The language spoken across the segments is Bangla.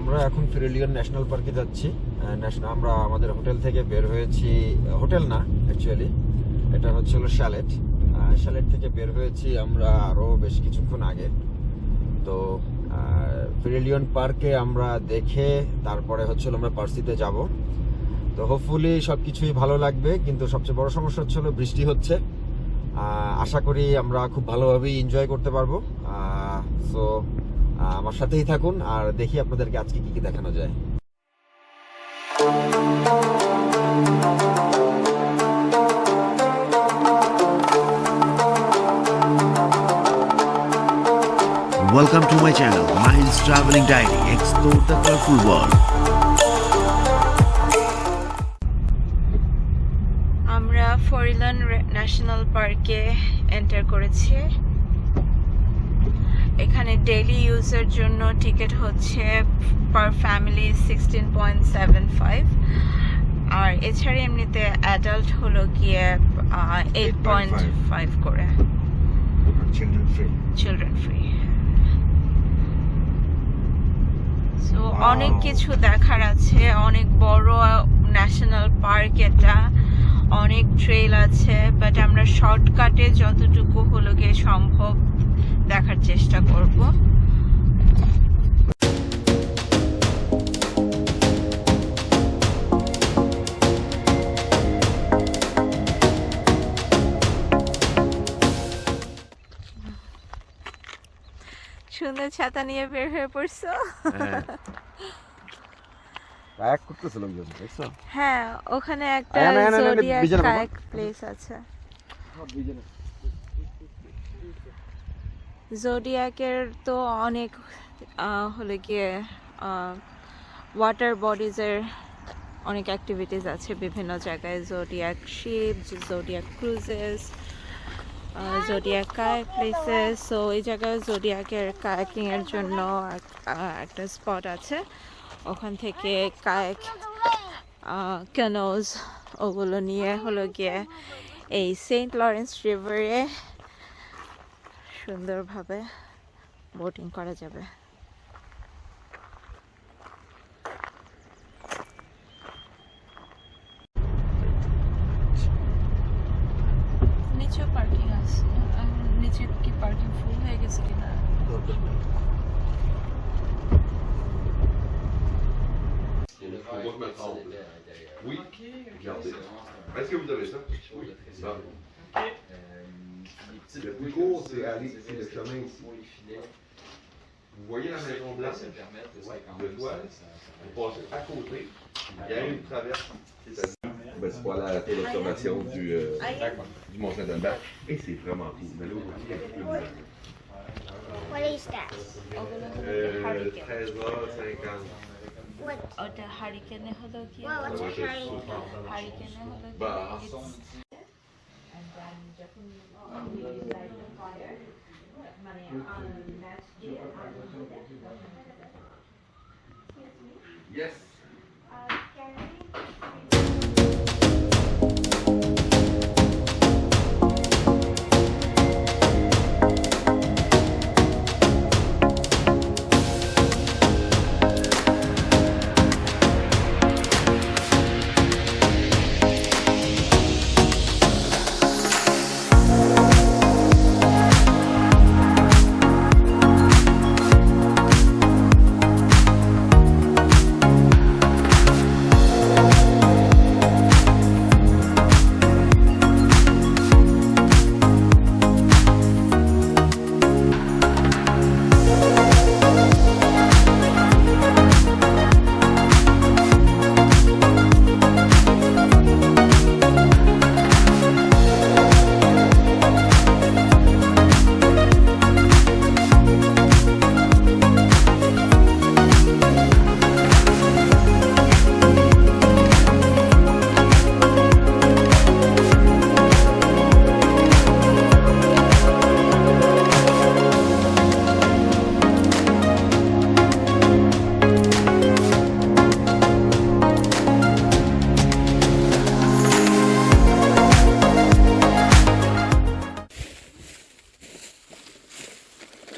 আমরা এখন ফিরেলিয়ন ন্যাশনাল পার্কে যাচ্ছি। আমরা আমাদের হোটেল থেকে বের হয়েছি, হোটেল না অ্যাকচুয়ালি, এটা হচ্ছিল শ্যালেট। শ্যালেট থেকে বের হয়েছি আমরা আরও বেশ কিছুক্ষণ আগে। তো ফিরেলিয়ন পার্কে আমরা দেখে তারপরে হচ্ছিল আমরা পার্সিতে যাব। তো হোপফুলি সব কিছুই ভালো লাগবে, কিন্তু সবচেয়ে বড় সমস্যা হচ্ছিল বৃষ্টি হচ্ছে। আশা করি আমরা খুব ভালোভাবেই এনজয় করতে পারবো। সো আমার সাথেই থাকুন আর দেখি আপনাদেরকে আজকে কি কি দেখানো যায়। Welcome to my channel, Mahil's Traveling Diary. Explore the colorful world. আমরা ফরিলান ন্যাশনাল পার্কে এন্টার করেছি। এখানে ডেইলি ইউজের জন্য টিকিট হচ্ছে পার ফ্যামিলি 16.75, আর এছাড়া এমনিতে অ্যাডাল্ট হলো গিয়ে 8.5 করে, চিলড্রেন ফ্রি। সো অনেক কিছু দেখার আছে, অনেক বড় ন্যাশনাল পার্ক, এটা অনেক ট্রেল আছে, বাট আমরা শর্টকাটে যতটুকু হলো গিয়ে সম্ভব দেখার চেষ্টা করব। সুন্দর ছাতা নিয়ে বের হয়ে পড়ছো। কায়াক করতেছিল লোকজন, দেখছো? হ্যাঁ, ওখানে একটা জোডিয়াক কায়াক প্লেস আছে। জোডিয়াকের তো অনেক হলো গিয়ে ওয়াটার বডিজের অনেক অ্যাক্টিভিটিস আছে বিভিন্ন জায়গায়। Zodiac ship, zodiac cruises, zodiac kayak places. So এই জায়গায় জোডিয়াকের কায়াকিং এর জন্য একটা স্পট আছে, ওখান থেকে কায়াক ক্যানোজ ওগুলো নিয়ে হলো গিয়ে এই সেন্ট লরেন্স রিভারে সুন্দরভাবে বোটিং করা যাবে। নিচেও পার্কিং আছে, নিচে কি পার্কিং ফুল হয়ে গেছে কিনা? Oui, regardez. Est-ce que vous avez ça? Oui. Bon. Le plus court, c'est aller, c'est le chemin ici. Vous voyez la maison blanche? Le toit, vous passez à côté. Il y a une traverse. Ben, c'est pour aller à la tour d'observation du Mont-Saint-Albert. Et c'est vraiment cool. Mais là, aujourd'hui, il y a plus de... What is that? 13h50. What? ওটা হারিকেনে হলো কি? Wow, what's a hurricane? হারিকেনে হলো কি? Bah, And then যখন we light the fire, মানে on next day, yes.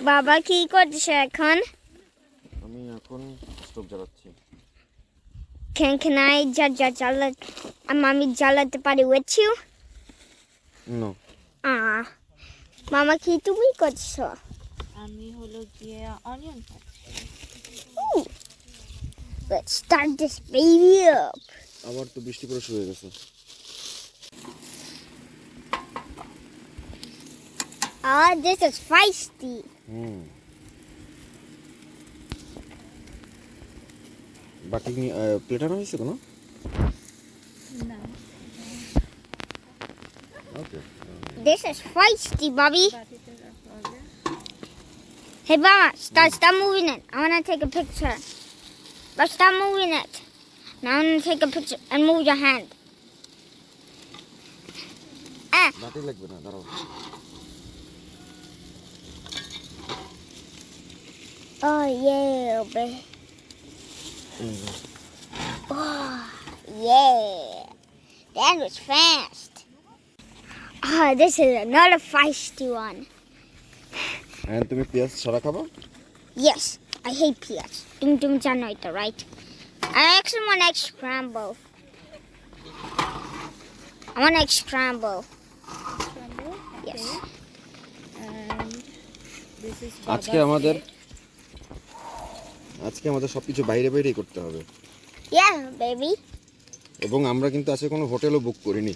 বাবা কি করছে এখন? আমি এখন স্টোভ জ্বালাচ্ছি। Can I mommy jalate party with you? No, Mama কি তুমি করছো? আমি হলো গিয়ে অনিয়ন কাটছি। Ooh. Let's start this baby up. আবার তো বৃষ্টি পড়া শুরু হয়ে গেছে। This is feisty. বাকি প্লেটানো হয়েছে কোনো? না, ওকে। This is feisty, Bobby. বাটিতে রাখা হবে। Hey, Mama, stop moving it. I want to take a picture. But stop moving it. Now I want to take a picture and move your hand. বাটি লাগবে না, দাঁড়াও। Oh, yeah, baby. Oh, yeah. That was fast. Oh, this is another feisty one. And তুমি পেঁয়াজ ছাড়া খাবা? Yes, I hate peanuts. Dum generator, right? I actually want egg scramble. I want egg scramble. Yes. And this is আজকে আমাদের সবকিছু বাইরে বাইরেই করতে হবে। Yeah, baby. এবং আমরা কিন্তু আজকে কোনো হোটেলও বুক করিনি।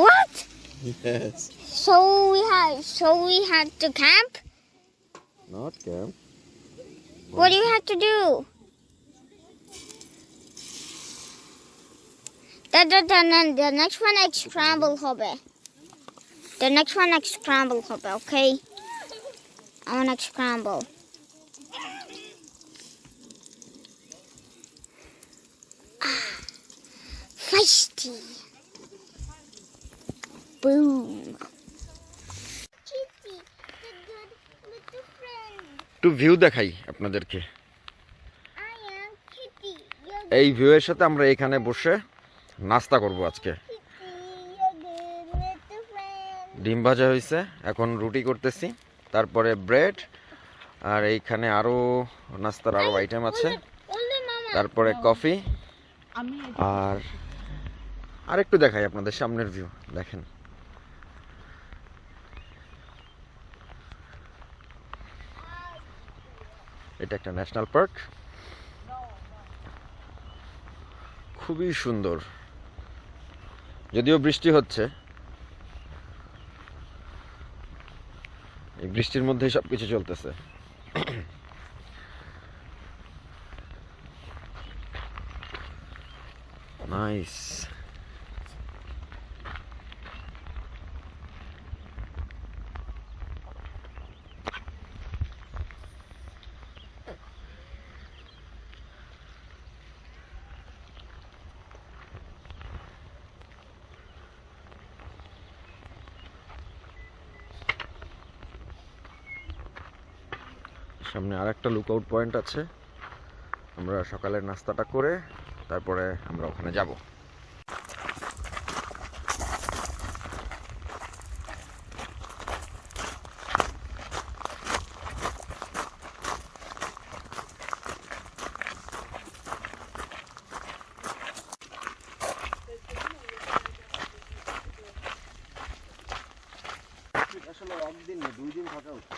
What? Yes. So we had to camp? Not camp. What do you have to do? The next one egg scramble hobe. The next one egg scramble hobe, okay? I want egg scramble. Feisty. Boom. Kitty, the good little friend. একটু ভিউ দেখাই আপনাদেরকে। I am Kitty. You're এই ভিউয়ের সাথে আমরা এখানে বসে নাস্তা করব আজকে। Kitty. You're good little friend. ডিম ভাজা হয়েছে, এখন রুটি করতেছি, তারপরে ব্রেড, আর এইখানে আরো নাস্তার আরো আইটেম আছে, Only mama. তারপরে কফি। আমি আর একটু দেখাই আপনাদের সামনের ভিউ দেখেন। এটা একটা ন্যাশনাল পার্ক, খুবই সুন্দর, যদিও বৃষ্টি হচ্ছে। এই বৃষ্টির মধ্যেই সবকিছু চলতেছে। নাইস। সামনে আরেকটা লুকআউট পয়েন্ট আছে, আমরা সকালের নাস্তাটা করে তারপরে আমরা ওখানে যাব। আসলে একদিন না 2 দিন থাকা উচিত।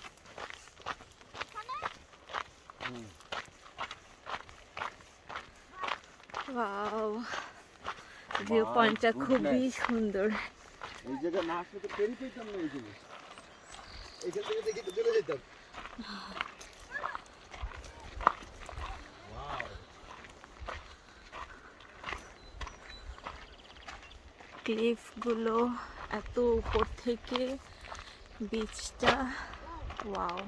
ওয়াও, ভিউ পয়েন্টটা খুবই সুন্দর। এই জায়গা না আসলে তো পেরি পেতাম না এই জিনিস, এইখান থেকে দেখে তো চলে যেতাম। ক্লিফগুলো এত উপর থেকে বিচটা, ওয়াও।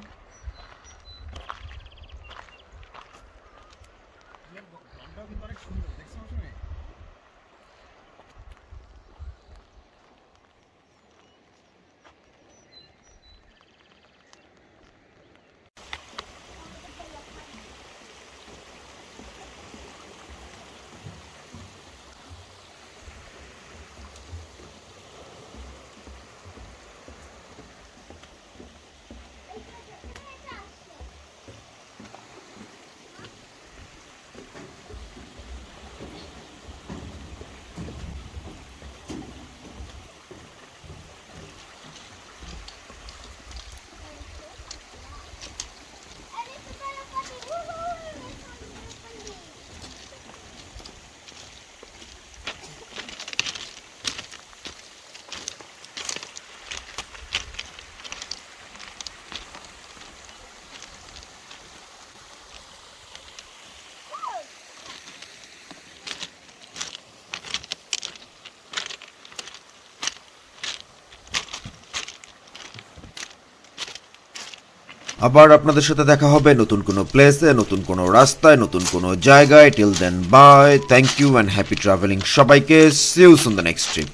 আবার আপনাদের সাথে দেখা হবে নতুন কোনো প্লেসে, নতুন কোনো রাস্তায়, নতুন কোনো জায়গায়। Till then bye, thank you and happy travelling সবাইকে। See you soon the next trip.